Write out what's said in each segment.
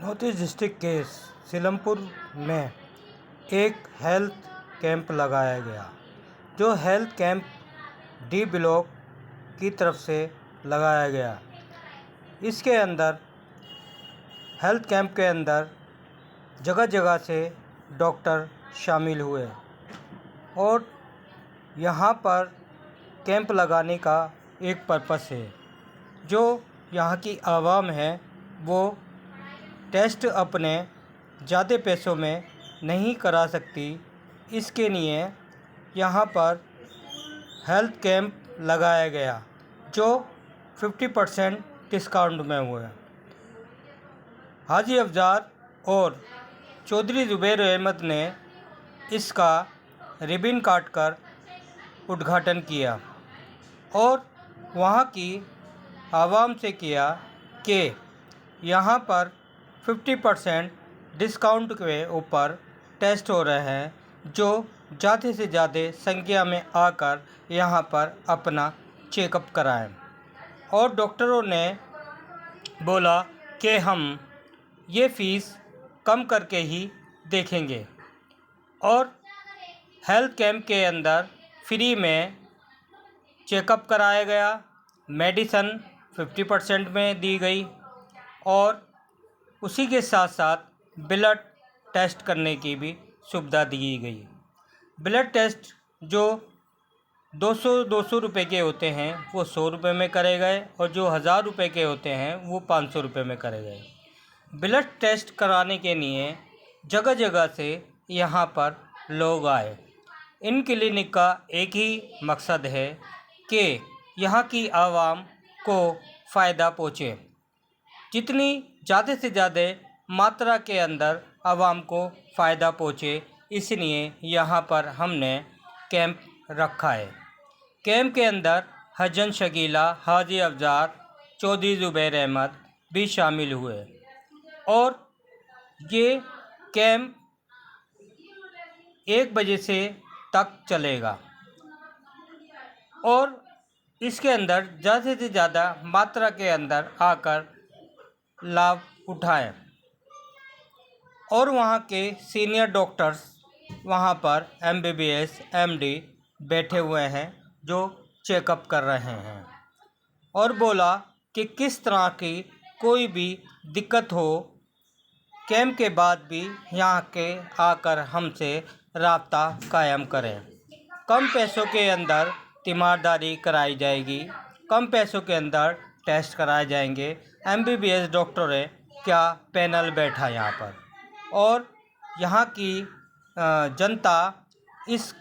North east district के सीलमपुर में एक हेल्थ कैंप लगाया गया। जो हेल्थ कैंप डी ब्लॉक की तरफ से लगाया गया। इसके अंदर हेल्थ कैंप के अंदर जगह जगह से डॉक्टर शामिल हुए और यहाँ पर कैंप लगाने का एक पर्पस है। जो यहाँ की आवाम है वो टेस्ट अपने ज़्यादा पैसों में नहीं करा सकती, इसके लिए यहाँ पर हेल्थ कैंप लगाया गया जो 50% डिस्काउंट में हुआ है। हाजी अफजार और चौधरी ज़ुबैर अहमद ने इसका रिबन काटकर उद्घाटन किया और वहाँ की आवाम से किया कि यहाँ पर 50% डिस्काउंट के ऊपर टेस्ट हो रहे हैं, जो ज़्यादा से ज़्यादा संख्या में आकर यहाँ पर अपना चेकअप कराएं। और डॉक्टरों ने बोला कि हम ये फ़ीस कम करके ही देखेंगे और हेल्थ कैंप के अंदर फ्री में चेकअप कराया गया, मेडिसन 50% में दी गई और उसी के साथ साथ ब्लड टेस्ट करने की भी सुविधा दी गई। ब्लड टेस्ट जो 200 रुपये के होते हैं वो 100 रुपये में करे गए और जो 1000 रुपये के होते हैं वो 500 रुपये में करे गए। ब्लड टेस्ट कराने के लिए जगह जगह से यहाँ पर लोग आए। इन क्लिनिक का एक ही मकसद है कि यहाँ की आवाम को फ़ायदा पहुँचे, जितनी ज़्यादा से ज़्यादा मात्रा के अंदर आवाम को फ़ायदा पहुँचे, इसलिए यहाँ पर हमने कैंप रखा है। कैंप के अंदर हजन शकीला, हाजी अफजार, चौधरी ज़ुबैर अहमद भी शामिल हुए और ये कैंप 1 बजे से तक चलेगा और इसके अंदर ज़्यादा से ज़्यादा मात्रा के अंदर आकर लाभ उठाएं और वहाँ के सीनियर डॉक्टर्स वहाँ पर MBBS, MD बैठे हुए हैं जो चेकअप कर रहे हैं और बोला कि किस तरह की कोई भी दिक्कत हो कैंप के बाद भी यहाँ के आकर हमसे राब्ता कायम करें। कम पैसों के अंदर तीमारदारी कराई जाएगी, कम पैसों के अंदर टेस्ट कराए जाएंगे। MBBS डॉक्टर है क्या पैनल बैठा यहाँ पर और यहाँ की जनता इस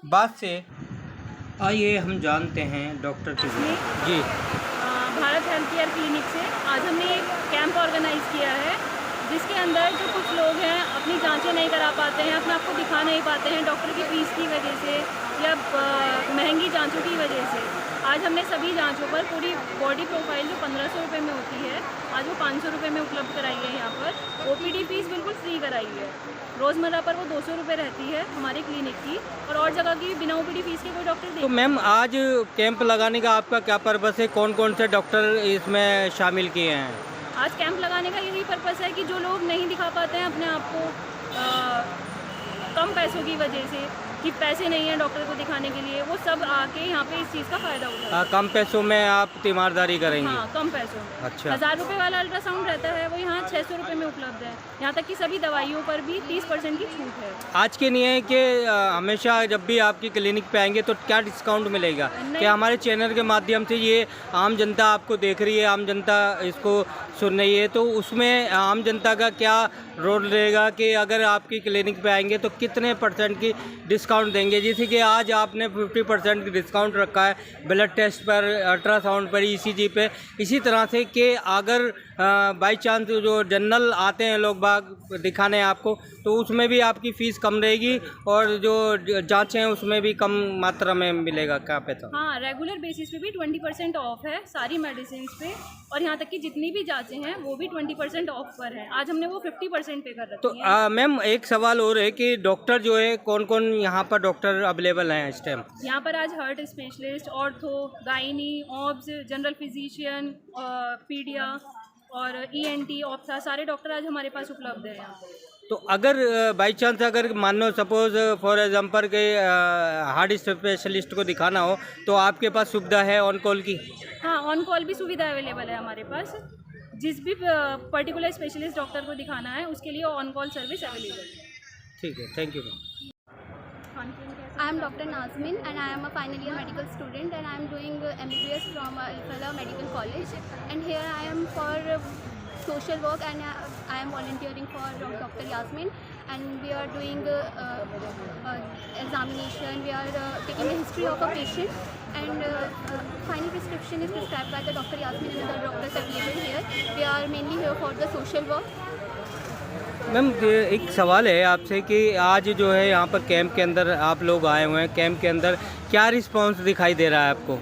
बात से आइए हम जानते हैं डॉक्टर के जी। भारत हेल्थ केयर क्लिनिक से आज हमने एक कैंप ऑर्गेनाइज़ किया है जिसके अंदर जो कुछ लोग हैं अपनी जांचें नहीं करा पाते हैं, अपने आप को दिखा नहीं पाते हैं डॉक्टर की फीस की वजह से या महंगी जांचों की वजह से। आज हमने सभी जांचों पर पूरी बॉडी प्रोफाइल जो 1500 रुपये में होती है आज वो 500 रुपये में उपलब्ध कराई है। यहाँ पर OPD फीस बिल्कुल फ्री कराई है। रोज़मर्रा पर वो 200 रुपये रहती है हमारी क्लिनिक की और जगह की बिना OPD फीस के कोई डॉक्टर। तो मैम आज कैंप लगाने का आपका क्या पर्पस है? कौन कौन से डॉक्टर इसमें शामिल किए हैं? आज कैंप लगाने का यही पर्पस है कि जो लोग नहीं दिखा पाते हैं अपने आप को कम पैसों की वजह से कि पैसे नहीं हैं डॉक्टर को दिखाने के लिए, वो सब आके यहाँ पे इस चीज़ का फ़ायदा उठाएं। कम पैसों में आप तीमारदारी करेंगे? हाँ, कम पैसों में। अच्छा। 1000 रुपये वाला अल्ट्रासाउंड रहता है वो यहाँ 600 रुपये में उपलब्ध है। यहाँ तक कि सभी दवाइयों पर भी 30% की छूट है। आज के लिए है कि हमेशा जब भी आपकी क्लिनिक पे आएंगे तो क्या डिस्काउंट मिलेगा? क्या हमारे चैनल के माध्यम से ये आम जनता आपको देख रही है, आम जनता इसको सुन रही है, तो उसमें आम जनता का क्या रोल रहेगा कि अगर आपकी क्लिनिक पे आएंगे तो कितने % की डिस्काउंट देंगे? जैसे कि आज आपने 50% की डिस्काउंट रखा है ब्लड टेस्ट पर, अल्ट्रासाउंड पर, ECG पे, इसी तरह से कि अगर बाई चांस जो जनरल आते हैं लोग बाग दिखाने आपको तो उसमें भी आपकी फ़ीस कम रहेगी और जो जांचें हैं उसमें भी कम मात्रा में मिलेगा क्या पैसा? हाँ, रेगुलर बेसिस पे भी 20% ऑफ है सारी मेडिसिन पे और यहाँ तक कि जितनी भी जांचें हैं वो भी 20% ऑफ पर है। आज हमने वो 50% पे कर रखी है। तो मैम एक सवाल और है कि डॉक्टर जो है कौन कौन यहाँ पर डॉक्टर अवेलेबल हैं इस टाइम? यहाँ पर आज heart specialist, ortho, gynae, obs, general physician, paedia और ENT, ऑप्था सारे डॉक्टर आज हमारे पास उपलब्ध हैं यहाँ पे। तो अगर बाई चांस अगर मान लो सपोज फॉर एग्जांपल के हार्ट स्पेशलिस्ट को दिखाना हो तो आपके पास सुविधा है ऑन कॉल की? हाँ, ऑन कॉल भी सुविधा अवेलेबल है हमारे पास। जिस भी पर्टिकुलर स्पेशलिस्ट डॉक्टर को दिखाना है उसके लिए ऑन कॉल सर्विस अवेलेबल है। ठीक है, thank you ma'am. I am Dr. Nazmin and I am a final year medical student and I am doing MBBS from Al-Falah Medical College, and here I am for social work and I am volunteering for Dr. Yasmin, and we are doing examination, we are taking the history of a patient, and final prescription is prescribed by the Dr. Yasmin and the doctors available here. We are mainly here for the social work. Ma'am एक सवाल है आपसे कि आज जो है यहाँ पर कैंप के अंदर आप लोग आए हुए हैं, कैंप के अंदर क्या रिस्पांस दिखाई दे रहा है आपको?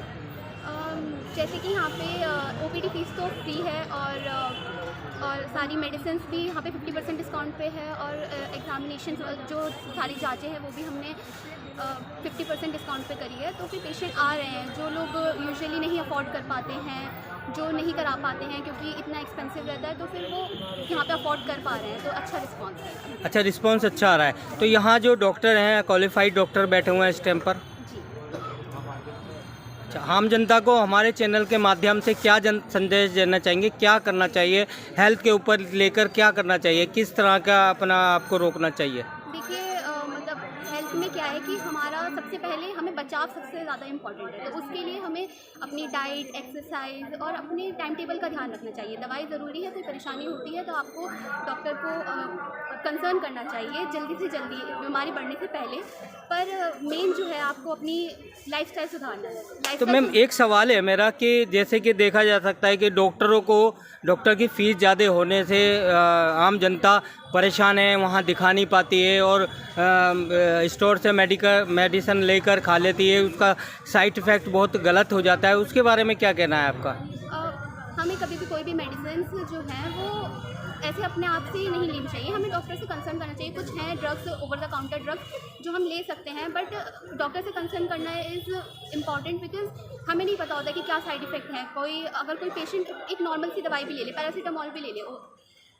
जैसे कि यहाँ पे OPD फीस तो फ्री है और सारी मेडिसिन भी यहाँ पे 50% डिस्काउंट पे है, और एग्जामिनेशन जो सारी जांचें हैं वो भी हमने 50% डिस्काउंट पे करी है। तो फिर पेशेंट आ रहे हैं जो लोग यूजुअली नहीं अफोर्ड कर पाते हैं, जो नहीं करा पाते हैं क्योंकि इतना एक्सपेंसिव रहता है, तो फिर वो यहाँ पे अफोर्ड कर पा रहे हैं, तो अच्छा रिस्पांस है। अच्छा, रिस्पांस अच्छा आ रहा है। तो यहाँ जो डॉक्टर हैं, क्वालिफाइड डॉक्टर बैठे हुए हैं इस टाइम पर? जी। अच्छा, आम जनता को हमारे चैनल के माध्यम से क्या संदेश देना चाहेंगे, क्या करना चाहिए, हेल्थ के ऊपर लेकर क्या करना चाहिए, किस तरह का अपना आपको रोकना चाहिए? देखिए मतलब हेल्थ में क्या है कि हमारा सबसे पहले हमें बचाव सबसे ज़्यादा इम्पॉर्टेंट है, तो उसके लिए हमें अपनी डाइट, एक्सरसाइज और अपने टाइम टेबल का ध्यान रखना चाहिए। दवाई ज़रूरी है, कोई परेशानी होती है तो आपको डॉक्टर को कंसर्न करना चाहिए जल्दी से जल्दी, बीमारी बढ़ने से पहले। पर मेन जो है आपको अपनी लाइफस्टाइल सुधारना है। तो मैम एक सवाल है मेरा कि जैसे कि देखा जा सकता है कि डॉक्टर की फ़ीस ज़्यादा होने से आम जनता परेशान है, वहाँ दिखा नहीं पाती है और स्टोर से मेडिसिन लेकर खा लेती है, उसका साइड इफ़ेक्ट बहुत गलत हो जाता है। उसके बारे में क्या कहना है आपका? हमें कभी भी कोई भी मेडिसिन जो हैं वो ऐसे अपने आप से ही नहीं लेनी चाहिए, हमें डॉक्टर से कंसर्न करना चाहिए। कुछ हैं drugs, over the counter drugs जो हम ले सकते हैं, बट डॉक्टर से कंसर्न करना इज़ इम्पॉर्टेंट, बिकॉज हमें नहीं पता होता कि क्या साइड इफ़ेक्ट है। अगर कोई पेशेंट एक नॉर्मल सी दवाई भी ले ले, पैरासीटामॉल भी ले ले,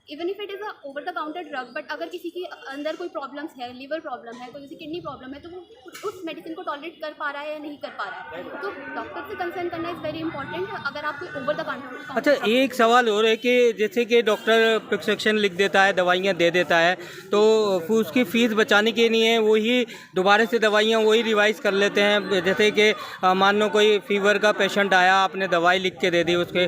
even if it is a over the counter drug, but अगर किसी के अंदर कोई प्रॉब्लम्स है, लिवर प्रॉब्लम है, कोई जैसे किडनी प्रॉब्लम है, तो वो उस मेडिसिन को टॉलरेट कर पा रहा है या नहीं कर पा रहा है, तो डॉक्टर से कंसर्न करना इज़ वेरी इंपॉर्टेंट। अगर आप कोई ओवर द काउंटर। अच्छा, एक सवाल और है कि जैसे कि डॉक्टर प्रिस्क्रिप्शन लिख देता है, दवाइयाँ दे देता है, तो उसकी फ़ीस बचाने के लिए वही दोबारा से दवाइयाँ वही रिवाइज़ कर लेते हैं। जैसे कि मान लो कोई फीवर का पेशेंट आया, आपने दवाई लिख के दे दी उसके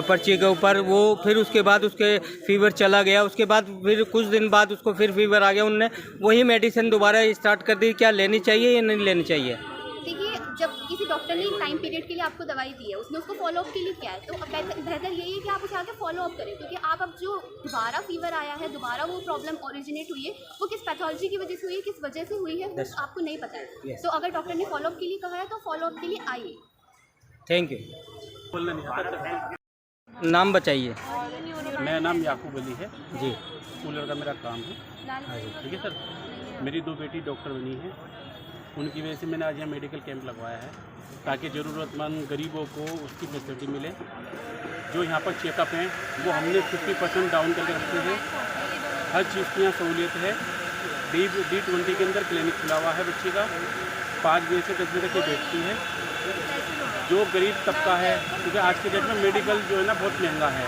पर्ची के ऊपर, वो फिर उसके बाद उसके फीवर चला गया, उसके बाद फिर कुछ दिन बाद उसको फिर फीवर आ गया, उनने वही मेडिसिन दोबारा स्टार्ट कर दी। क्या लेनी चाहिए या नहीं लेनी चाहिए? देखिए, जब किसी डॉक्टर ने टाइम पीरियड के लिए आपको दवाई दी है, उसने उसको फॉलोअप के लिए किया है, तो बेहतर यही है कि आप उसे आगे फॉलोअप करें, क्योंकि आप अब जो दोबारा फीवर आया है, दोबारा वो प्रॉब्लम ओरिजिनेट हुई है, वो किस पैथोलॉजी की वजह से हुई है, किस वजह से हुई है, वो आपको नहीं पता है। तो अगर डॉक्टर ने फॉलोअप के लिए कहा है तो फॉलोअप के लिए आइए। Thank you. नाम बताइए। मेरा नाम याकूब अली है जी। कूलर का मेरा काम है। ठीक है सर, मेरी 2 बेटी डॉक्टर बनी हैं, उनकी वजह से मैंने आज यहाँ मेडिकल कैंप लगवाया है ताकि ज़रूरतमंद गरीबों को उसकी फैसिलिटी मिले। जो यहाँ पर चेकअप हैं वो हमने 50% डाउन करके रखे हैं। हर चीज़ की यहाँ सहूलियत है। D20 के अंदर क्लिनिक खुला हुआ है बच्चे का, 5 बजे से 10 बजे तक ये बैठती है। जो गरीब तबका है, क्योंकि आज के डेट में मेडिकल जो है ना बहुत महंगा है,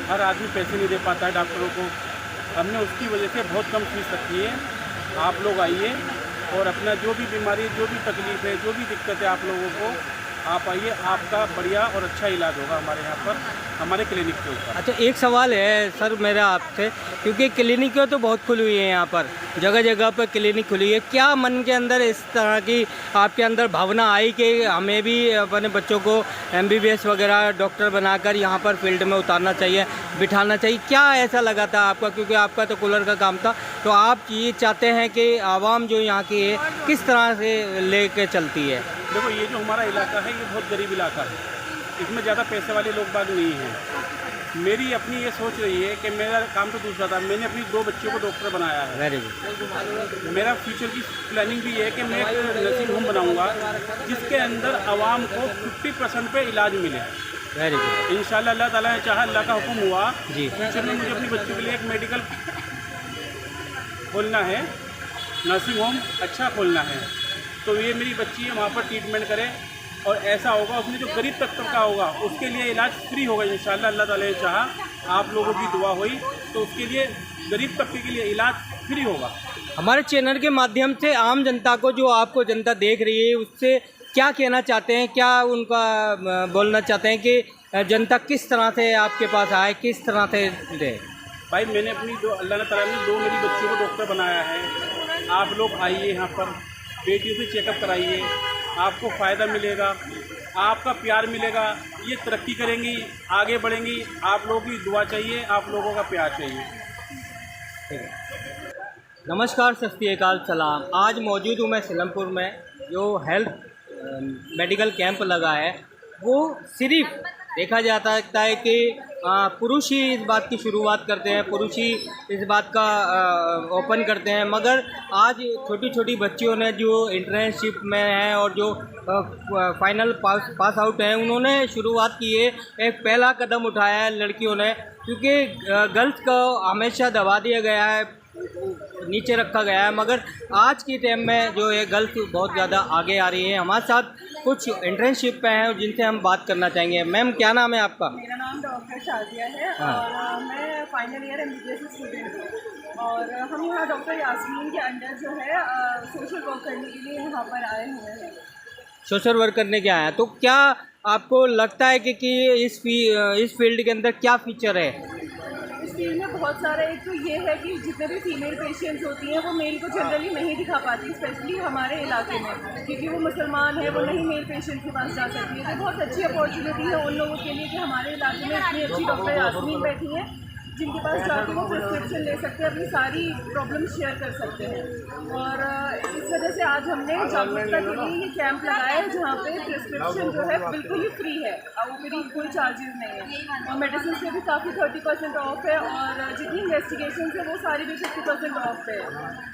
हर आदमी पैसे नहीं दे पाता है डॉक्टरों को, हमने उसकी वजह से बहुत कम फीस रखी है। आप लोग आइए और अपना जो भी बीमारी, जो भी तकलीफ़ है, जो भी दिक्कत है आप लोगों को, आप आइए, आपका बढ़िया और अच्छा इलाज होगा हमारे यहाँ पर, हमारे क्लिनिक के ऊपर। अच्छा, एक सवाल है सर मेरा आपसे, क्योंकि क्लिनिकें तो बहुत खुली हुई हैं यहाँ पर, जगह जगह पर क्लिनिक खुली है, क्या मन के अंदर इस तरह की आपके अंदर भावना आई कि हमें भी अपने बच्चों को MBBS वगैरह डॉक्टर बनाकर यहाँ पर फील्ड में उतारना चाहिए, बिठाना चाहिए? क्या ऐसा लगा था आपका, क्योंकि आपका तो कूलर का काम था, तो आप ये चाहते हैं कि आवाम जो यहाँ की है किस तरह से ले कर चलती है? देखो, ये जो हमारा इलाका है ये बहुत गरीब इलाका है, इसमें ज़्यादा पैसे वाले लोग बाग नहीं हैं। मेरी अपनी ये सोच रही है कि मेरा काम तो दूसरा था, मैंने अपनी 2 बच्चों को डॉक्टर बनाया है। Very good. मेरा फ्यूचर की प्लानिंग भी है कि मैं एक नर्सिंग होम बनाऊंगा जिसके अंदर आवाम को 50% पे इलाज मिले। Very good. इंशाल्लाह अल्लाह ताला ने चाहा, अल्लाह का हुक्म हुआ, जी। फ्यूचर में मुझे अपनी बच्ची के लिए एक मेडिकल खोलना है, नर्सिंग होम अच्छा खोलना है, तो ये मेरी बच्ची है वहाँ पर ट्रीटमेंट करे और ऐसा होगा उसमें जो गरीब तबका का होगा उसके लिए इलाज फ्री होगा इंशाल्लाह, अल्लाह ताला ने चाहा, आप लोगों की दुआ हुई तो उसके लिए गरीब तबके के लिए इलाज फ्री होगा। हमारे चैनल के माध्यम से आम जनता को, जो आपको जनता देख रही है, उससे क्या कहना चाहते हैं, क्या उनका बोलना चाहते हैं कि जनता किस तरह से आपके पास आए, किस तरह से दे? भाई मैंने अपनी अल्लाह ताला ने 2 मेरी बच्चियों को डॉक्टर बनाया है, आप लोग आइए यहाँ पर, बेटियों से चेकअप कराइए, आपको फ़ायदा मिलेगा, आपका प्यार मिलेगा, ये तरक्की करेंगी, आगे बढ़ेंगी, आप लोगों की दुआ चाहिए, आप लोगों का प्यार चाहिए। ठीक है। नमस्कार, सत श्री अकाल, सलाम। आज मौजूद हूँ मैं सीलमपुर में, जो हेल्थ मेडिकल कैंप लगा है, वो सिर्फ देखा जाता है कि पुरुष ही इस बात की शुरुआत करते हैं, पुरुष ही इस बात का ओपन करते हैं, मगर आज छोटी छोटी बच्चियों ने जो इंटर्नशिप में हैं और जो फाइनल पास आउट हैं, उन्होंने शुरुआत की है, एक पहला कदम उठाया है लड़कियों ने, क्योंकि गर्ल्स को हमेशा दबा दिया गया है, नीचे रखा गया है, मगर आज के टाइम में जो है गर्ल्स बहुत ज़्यादा आगे आ रही है। हमारे साथ कुछ इंटर्नशिप पे हैं जिनसे हम बात करना चाहेंगे। मैम, क्या नाम है आपका? मेरा नाम डॉक्टर शादिया है। हाँ। और मैं फाइनल ईयर MBBS स्टूडेंट हूँ और हम यहाँ डॉक्टर यास्मीन के अंडर जो है सोशल वर्क करने के लिए यहाँ पर आए हुए हैं। सोशल वर्क करने के आए हैं, तो क्या आपको लगता है कि इस फील्ड के अंदर क्या फीचर है? इस फील्ड में बहुत सारा, एक तो ये है कि जितने भी फीमेल पेशेंट्स होती हैं वो मेल को जनरली नहीं दिखा पाती, स्पेशली हमारे इलाके में, क्योंकि वो मुसलमान है, वो नहीं मेल पेशेंट के पास जा सकती है। तो बहुत अच्छी अपॉर्चुनिटी है उन लोगों के लिए कि हमारे इलाके में इतनी अच्छी डॉक्टर यास्मीन बैठी हैं जिनके पास जाके वो प्रिस्क्रिप्शन ले सकते हैं, अपनी सारी प्रॉब्लम शेयर कर सकते हैं। और इस वजह से आज हमने जागरूकता के लिए ये कैंप लगाया है, जहाँ पे प्रिस्क्रिप्शन जो है बिल्कुल ही फ्री है, OPD कोई चार्जेस नहीं है, और मेडिसिन से भी काफ़ी 30% ऑफ है, और जितनी इन्वेस्टिगेशन है वो सारी भी 50% ऑफ है।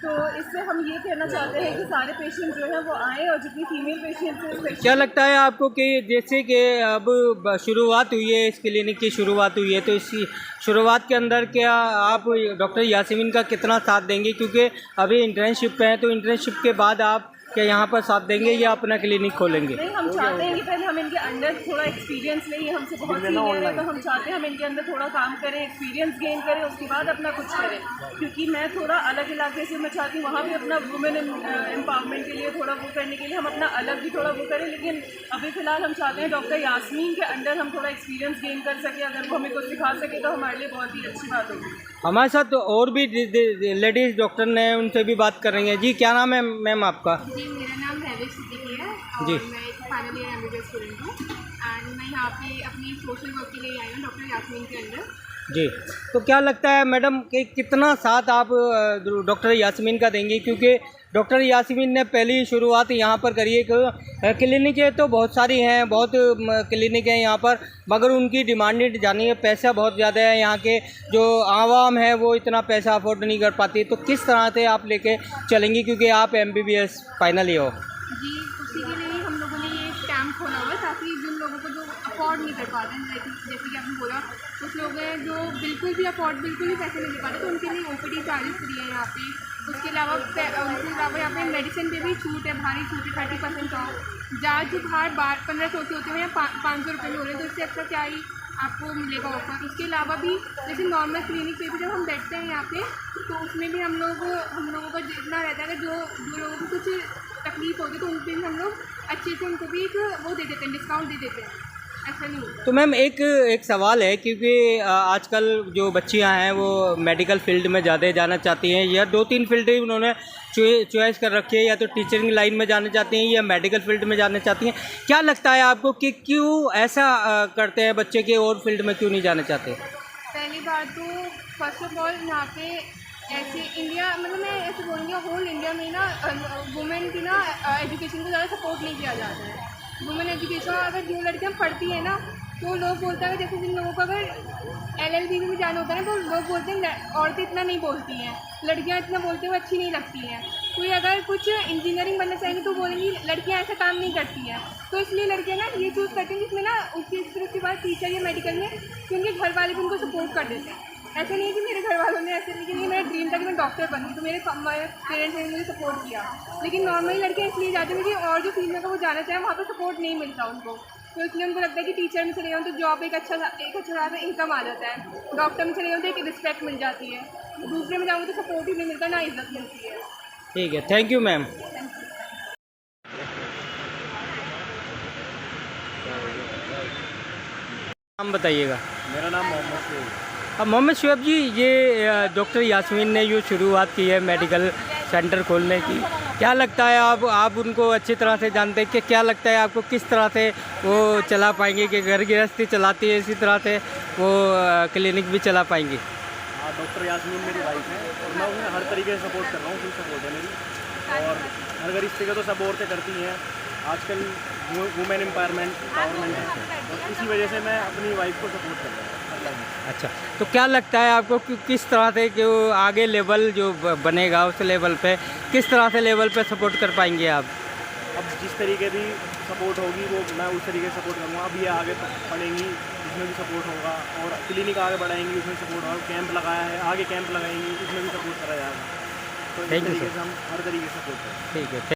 तो इससे हम ये कहना चाहते हैं कि सारे पेशेंट जो है वो आएँ, और जितनी फीमेल पेशेंट्स हैं। क्या लगता है आपको कि जैसे कि अब शुरुआत हुई है, इस क्लिनिक की शुरुआत हुई है, तो इसी शुरुआत के अंदर क्या आप डॉक्टर यास्मीन का कितना साथ देंगे, क्योंकि अभी इंटर्नशिप पे हैं, तो इंटर्नशिप के बाद आप क्या यहाँ पर साथ देंगे या अपना क्लिनिक खोलेंगे? नहीं, हम चाहते हैं कि पहले हम इनके अंदर थोड़ा एक्सपीरियंस लें, ये हमसे बहुत सीनियर है, तो हम चाहते हैं हम इनके अंदर थोड़ा काम करें, एक्सपीरियंस गेन करें, उसके बाद अपना कुछ करें। क्योंकि मैं थोड़ा अलग इलाके से, मैं चाहती हूँ वहाँ भी अपना वुमेन एम्पावरमेंट के लिए थोड़ा वो करने के लिए हम अपना अलग भी थोड़ा वो करें, लेकिन अभी फ़िलहाल हम चाहते हैं डॉक्टर यास्मीन के अंडर हम थोड़ा एक्सपीरियंस गेन कर सकें। अगर वो हमें कुछ सिखा सके तो हमारे लिए बहुत ही अच्छी बात होगी। हमारे साथ और भी लेडीज़ डॉक्टर ने, उनसे भी बात करेंगे। जी, क्या नाम है मैम आपका? जी, मेरा नाम रहवेश सिद्दीकी है और जी। मैं एक फाइनल ईयर MBBS स्टूडेंट हूँ, एंड मैं यहाँ पे अपनी सोशल वर्क के लिए आई हूँ डॉक्टर यास्मीन के अंदर। जी, तो क्या लगता है मैडम कि कितना साथ आप डॉक्टर यास्मीन का देंगे, क्योंकि डॉक्टर यास्मीन ने पहली शुरुआत यहाँ पर करी है। क्लिनिकें तो बहुत सारी हैं, बहुत क्लिनिक हैं यहाँ पर, मगर उनकी डिमांडेड जानी है, पैसा बहुत ज़्यादा है, यहाँ के जो आवाम है वो इतना पैसा अफोर्ड नहीं कर पाती, तो किस तरह से आप लेके चलेंगी, क्योंकि आप MBBS फाइनल ईयर हो? जी, उसी के लिए हम लोगों ने ये कैंप खोला हुआ है, ताकि जिन लोगों को जो अफोर्ड नहीं कर पाते हैं, जैसे कि आपने बोला, कुछ लोग हैं जो बिल्कुल भी पैसे नहीं दे पाते, तो उनके लिए OPD चार्जेस फ्री है यहाँ पे। उसके अलावा यहाँ पे मेडिसिन पे भी छूट है, भारी छूट है, 30% ऑफ। जाँच जो बाहर 1200 की होती है, यहाँ 500 रुपये में हो रहे हैं, तो इससे अच्छा क्या ही आपको मिलेगा ऑफर। उसके अलावा भी जैसे नॉर्मल क्लिनिक पे भी जब हम बैठते हैं यहाँ पे, तो उसमें भी हम लोगों का इतना रहता है कि जो लोगों को कुछ तकलीफ होती है, तो उन पर भी हम लोग अच्छे से उनको भी एक वो दे देते हैं, डिस्काउंट दे देते हैं, ऐसा नहीं होता। तो मैम एक सवाल है, क्योंकि आजकल जो बच्चियां हैं वो मेडिकल फील्ड में ज़्यादा जाना चाहती हैं, या 2-3 फील्ड ही उन्होंने चॉइस कर रखी है, या तो टीचिंग लाइन में जाना चाहती हैं या मेडिकल फील्ड में जाना चाहती हैं। क्या लगता है आपको कि क्यों ऐसा करते हैं बच्चे के, और फील्ड में क्यों नहीं जाना चाहते? पहली बात तो फर्स्ट ऑफ ऑल यहाँ पे ऐसे इंडिया, मतलब मैं ऐसे बोलूँगी होल इंडिया में ना वुमेन की ना एजुकेशन को ज़्यादा सपोर्ट नहीं किया जाता है। वुमेन एजुकेशन अगर जो लड़कियाँ पढ़ती हैं ना, तो लोग बोलते हैं, जैसे जिन लोगों को अगर LLB में जाना होता है ना, तो लोग बोलते हैं औरतें इतना नहीं बोलती हैं, लड़कियां इतना बोलते हुए अच्छी नहीं लगती हैं। कोई अगर कुछ इंजीनियरिंग बनना चाहेंगे तो बोलेंगी लड़कियां ऐसा काम नहीं करती हैं, तो इसलिए लड़कियां ना ये चूज़ करती हैं जिसमें ना उसके बाद टीचर या मेडिकल में, क्योंकि घर वाले भी उनको सपोर्ट कर देते हैं। ऐसा नहीं है कि मेरे घर वालों ने ऐसे, लेकिन ये मेरा ड्रीम था कि मैं डॉक्टर बनूँ, तो मेरे पेरेंट्स ने मुझे सपोर्ट किया। लेकिन नॉर्मली लड़कियाँ इसलिए जाती हैं कि और जो फील्ड में वो जाना चाहें वहाँ पर सपोर्ट नहीं मिलता उनको, तो इसलिए उनको लगता है कि टीचर में चले जाऊँ तो जॉब एक अच्छा खासा इनकम आ जाता है, डॉक्टर में चले जाऊँ तो एक रिस्पेक्ट मिल जाती है, दूसरे में जाऊँ तो सपोर्ट ही नहीं मिलता, ना इज्जत मिलती है। ठीक है, थैंक यू मैम। नाम बताइएगा। मेरा नाम मोहम्मद शुएब। अब मोहम्मद शुएब जी, ये डॉक्टर यास्मीन ने जो शुरुआत की है मेडिकल सेंटर खोलने की, क्या लगता है आप उनको अच्छी तरह से जानते हैं कि क्या लगता है आपको किस तरह से वो चला पाएंगे, कि घर गृहस्थी चलाती है इसी तरह से वो क्लिनिक भी चला पाएंगी? हाँ, डॉक्टर यास्मीन मेरी वाइफ है और मैं उन्हें हर तरीके से सपोर्ट कर रहा हूँ, फुल सपोर्ट है मेरी, और हर गरीब का तो सब औरतें करती हैं आजकल, वुमेन एम्पावरमेंट है, और इसी वजह से मैं अपनी वाइफ को सपोर्ट कर रहा हूँ। अच्छा, तो क्या लगता है आपको कि किस तरह से कि वो आगे लेवल जो बनेगा उस लेवल पे किस तरह से लेवल पे सपोर्ट कर पाएंगे आप? अब जिस तरीके की सपोर्ट होगी वो मैं उस तरीके से सपोर्ट करूँगा। अब ये आगे पढ़ेंगी उसमें भी सपोर्ट होगा, और क्लिनिक आगे बढ़ाएंगी उसमें सपोर्ट होगा, कैंप लगाया है आगे कैंप लगाएंगी उसमें भी सपोर्ट करा जाएगा, तो इस तरीके से हम हर तरीके से सपोर्ट करें। ठीक है।